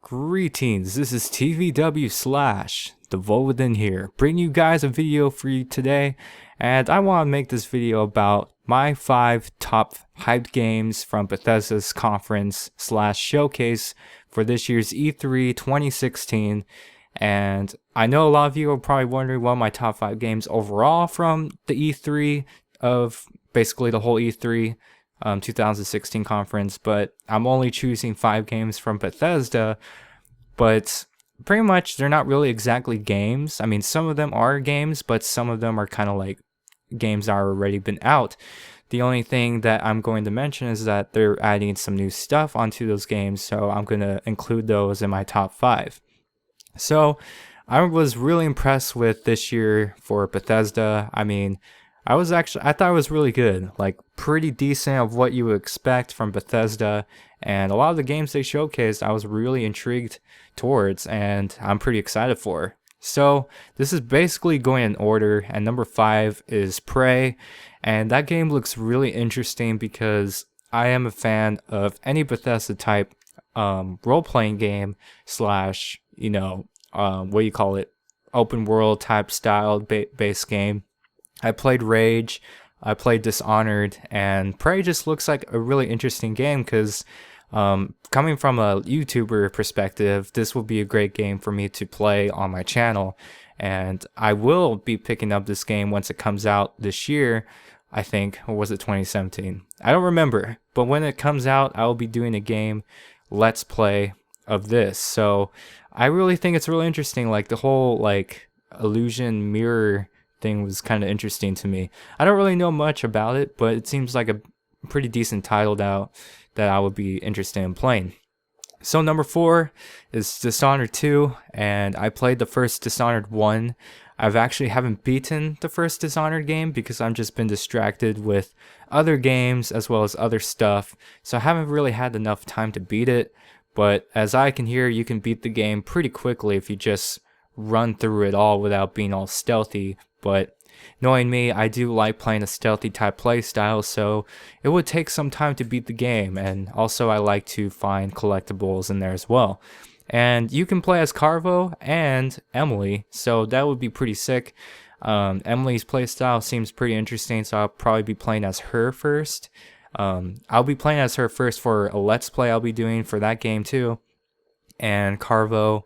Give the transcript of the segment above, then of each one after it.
Greetings, this is TVW slash TheVoltWithin here, bringing you guys a video for you today, and I want to make this video about my 5 top hyped games from Bethesda's conference slash showcase for this year's E3 2016, and I know a lot of you are probably wondering what my top 5 games overall from the E3 of basically the whole E3 2016 conference, but I'm only choosing 5 games from Bethesda, but pretty much they're not really exactly games. I mean, some of them are games, but some of them are kind of like games that are already been out. The only thing that I'm going to mention is that they're adding some new stuff onto those games, so I'm going to include those in my top 5. So I was really impressed with this year for Bethesda. I mean, I thought it was really good, like pretty decent of what you would expect from Bethesda, and a lot of the games they showcased I was really intrigued towards, and I'm pretty excited for. So this is basically going in order, and number 5 is Prey, and that game looks really interesting because I am a fan of any Bethesda type role-playing game slash, what do you call it, open world type style based game. I played Rage, I played Dishonored, and Prey just looks like a really interesting game because coming from a YouTuber perspective, this will be a great game for me to play on my channel, and I will be picking up this game once it comes out this year, I think, or was it 2017? I don't remember, but when it comes out, I will be doing a game Let's Play of this, so I really think it's really interesting, like the whole like illusion mirror thing was kind of interesting to me. I don't really know much about it, but it seems like a pretty decent title that I would be interested in playing. So number 4 is Dishonored 2, and I played the first Dishonored 1. I've actually haven't beaten the first Dishonored game because I've just been distracted with other games as well as other stuff, so I haven't really had enough time to beat it, but as I can hear, you can beat the game pretty quickly if you just run through it all without being all stealthy. But knowing me, I do like playing a stealthy type playstyle, so it would take some time to beat the game, and also I like to find collectibles in there as well. And you can play as Carvo and Emily, so that would be pretty sick. Emily's playstyle seems pretty interesting, so I'll probably be playing as her first. I'll be playing as her first for a Let's Play I'll be doing for that game too. And Carvo,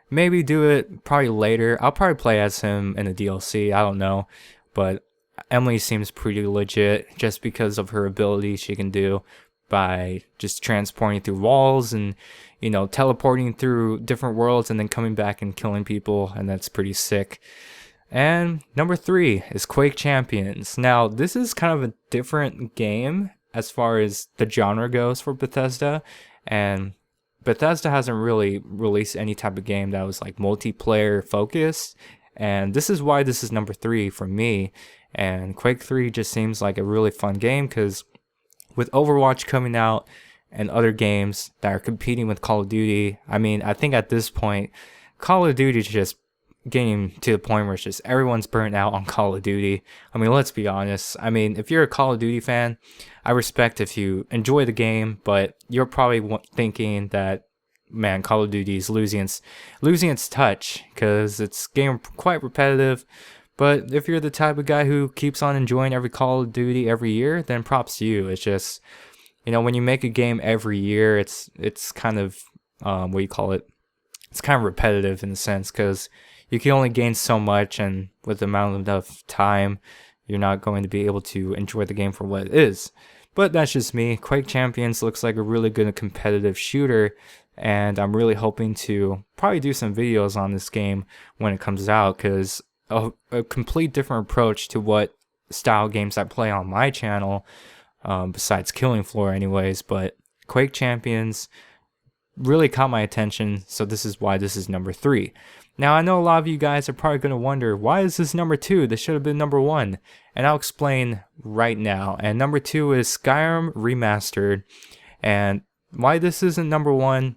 maybe do it probably later. I'll probably play as him in a DLC, I don't know. But Emily seems pretty legit just because of her ability she can do by just transporting through walls and, teleporting through different worlds and then coming back and killing people, and that's pretty sick. And number 3 is Quake Champions. Now, this is kind of a different game as far as the genre goes for Bethesda, and Bethesda hasn't really released any type of game that was like multiplayer focused, and this is why this is number 3 for me. And Quake 3 just seems like a really fun game because with Overwatch coming out and other games that are competing with Call of Duty, I mean, I think at this point, Call of Duty is just getting to the point where it's just everyone's burnt out on Call of Duty. I mean, let's be honest. I mean, if you're a Call of Duty fan, I respect if you enjoy the game, but you're probably thinking that, man, Call of Duty is losing its touch because it's getting quite repetitive. But if you're the type of guy who keeps on enjoying every Call of Duty every year, then props to you. It's just, when you make a game every year, it's kind of what do you call it? It's kind of repetitive in a sense because you can only gain so much, and with the amount of time, you're not going to be able to enjoy the game for what it is. But that's just me. Quake Champions looks like a really good competitive shooter, and I'm really hoping to probably do some videos on this game when it comes out, because a complete different approach to what style games I play on my channel, besides Killing Floor anyways, but Quake Champions really caught my attention, so this is why this is number 3. Now, I know a lot of you guys are probably going to wonder, why is this number 2? This should have been number 1. And I'll explain right now. And number 2 is Skyrim Remastered. And why this isn't number 1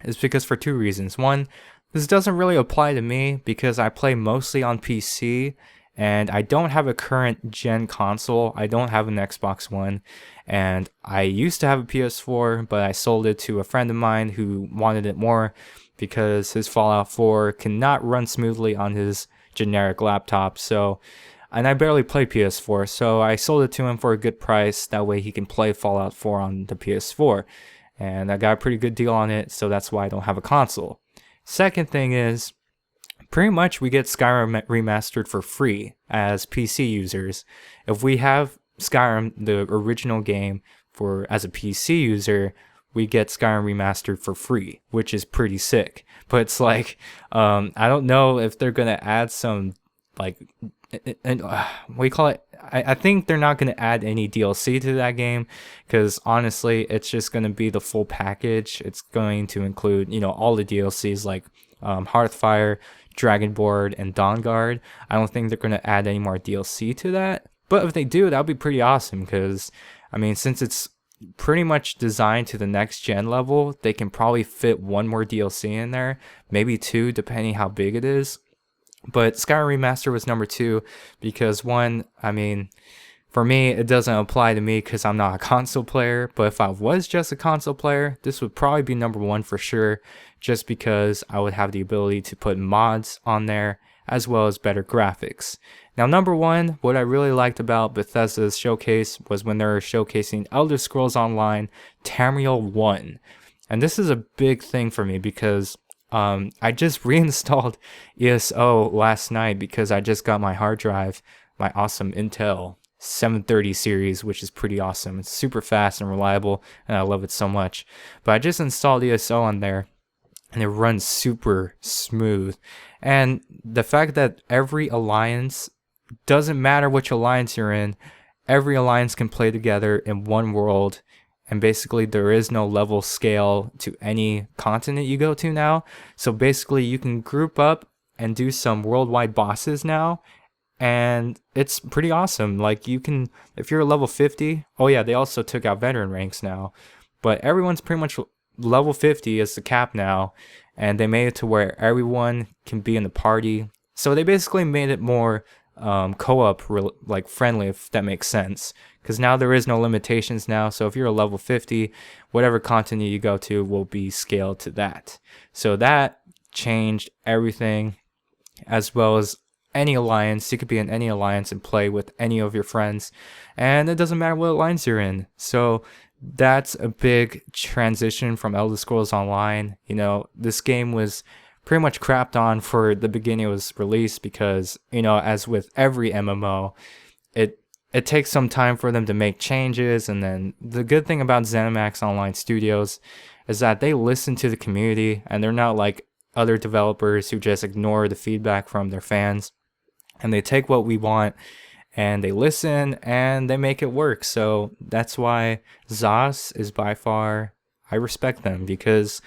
is because for 2 reasons. One, this doesn't really apply to me because I play mostly on PC. and I don't have a current gen console. I don't have an Xbox One, and I used to have a PS4, but I sold it to a friend of mine who wanted it more because his Fallout 4 cannot run smoothly on his generic laptop. So, and I barely play PS4, so I sold it to him for a good price. That way he can play Fallout 4 on the PS4. And I got a pretty good deal on it, so that's why I don't have a console. Second thing is, pretty much we get Skyrim remastered for free as PC users. If we have Skyrim, the original game, as a PC user, we get Skyrim remastered for free, which is pretty sick. But it's like, I don't know if they're gonna add some, like, what do you call it? I think they're not gonna add any DLC to that game, because honestly, it's just gonna be the full package. It's going to include, all the DLCs like Hearthfire, Dragonborn, and Dawnguard. I don't think they're gonna add any more DLC to that. But if they do, that would be pretty awesome, because I mean, since it's pretty much designed to the next gen level, they can probably fit one more DLC in there, maybe two, depending how big it is. But Skyrim Remaster was number 2 because, one, I mean, for me, it doesn't apply to me because I'm not a console player. But if I was just a console player, this would probably be number 1 for sure, just because I would have the ability to put mods on there as well as better graphics. Now, number 1, what I really liked about Bethesda's showcase was when they were showcasing Elder Scrolls Online Tamriel 1. And this is a big thing for me because I just reinstalled ESO last night because I just got my hard drive, my awesome Intel 730 series, which is pretty awesome. It's super fast and reliable, and I love it so much. But I just installed ESO on there, and it runs super smooth. And the fact that every alliance, doesn't matter which alliance you're in, every alliance can play together in one world. And basically there is no level scale to any continent you go to now. So basically you can group up and do some worldwide bosses now. And it's pretty awesome. Like, you can, if you're level 50, oh yeah, they also took out veteran ranks now. But everyone's pretty much level 50 is the cap now. And they made it to where everyone can be in the party. So they basically made it more co-op like friendly, if that makes sense, because now there is no limitations now. So if you're a level 50, whatever continent you go to will be scaled to that. So that changed everything, as well as any alliance. You could be in any alliance and play with any of your friends, and it doesn't matter what alliance you're in. So that's a big transition from Elder Scrolls Online. This game was pretty much crapped on for the beginning it was released because, as with every MMO, it takes some time for them to make changes. And then the good thing about ZeniMax Online Studios is that they listen to the community, and they're not like other developers who just ignore the feedback from their fans. And they take what we want and they listen and they make it work. So that's why ZOS is by far, I respect them, because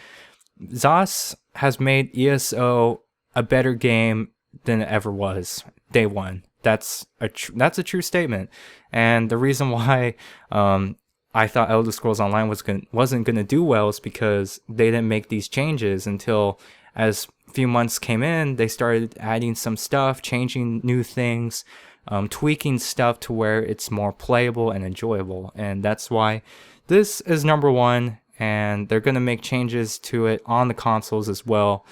ZOS has made ESO a better game than it ever was day one. That's a true statement. And the reason why I thought Elder Scrolls Online wasn't gonna do well is because they didn't make these changes until, as a few months came in, they started adding some stuff, changing new things, tweaking stuff to where it's more playable and enjoyable. And that's why this is number 1. And they're going to make changes to it on the consoles as well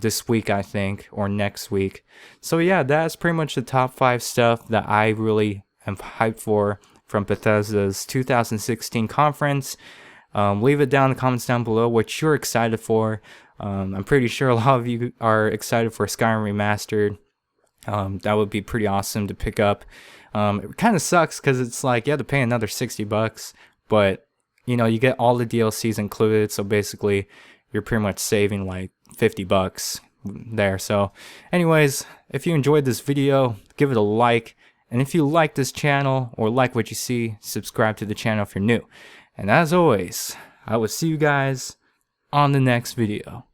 this week, I think, or next week. So yeah, that's pretty much the top 5 stuff that I really am hyped for from Bethesda's 2016 conference. Leave it down in the comments down below what you're excited for. I'm pretty sure a lot of you are excited for Skyrim Remastered. That would be pretty awesome to pick up. It kind of sucks because it's like you have to pay another $60, but you get all the DLCs included, so basically you're pretty much saving like $50 there. So anyways, if you enjoyed this video, give it a like, and if you like this channel or like what you see, subscribe to the channel if you're new. And as always, I will see you guys on the next video.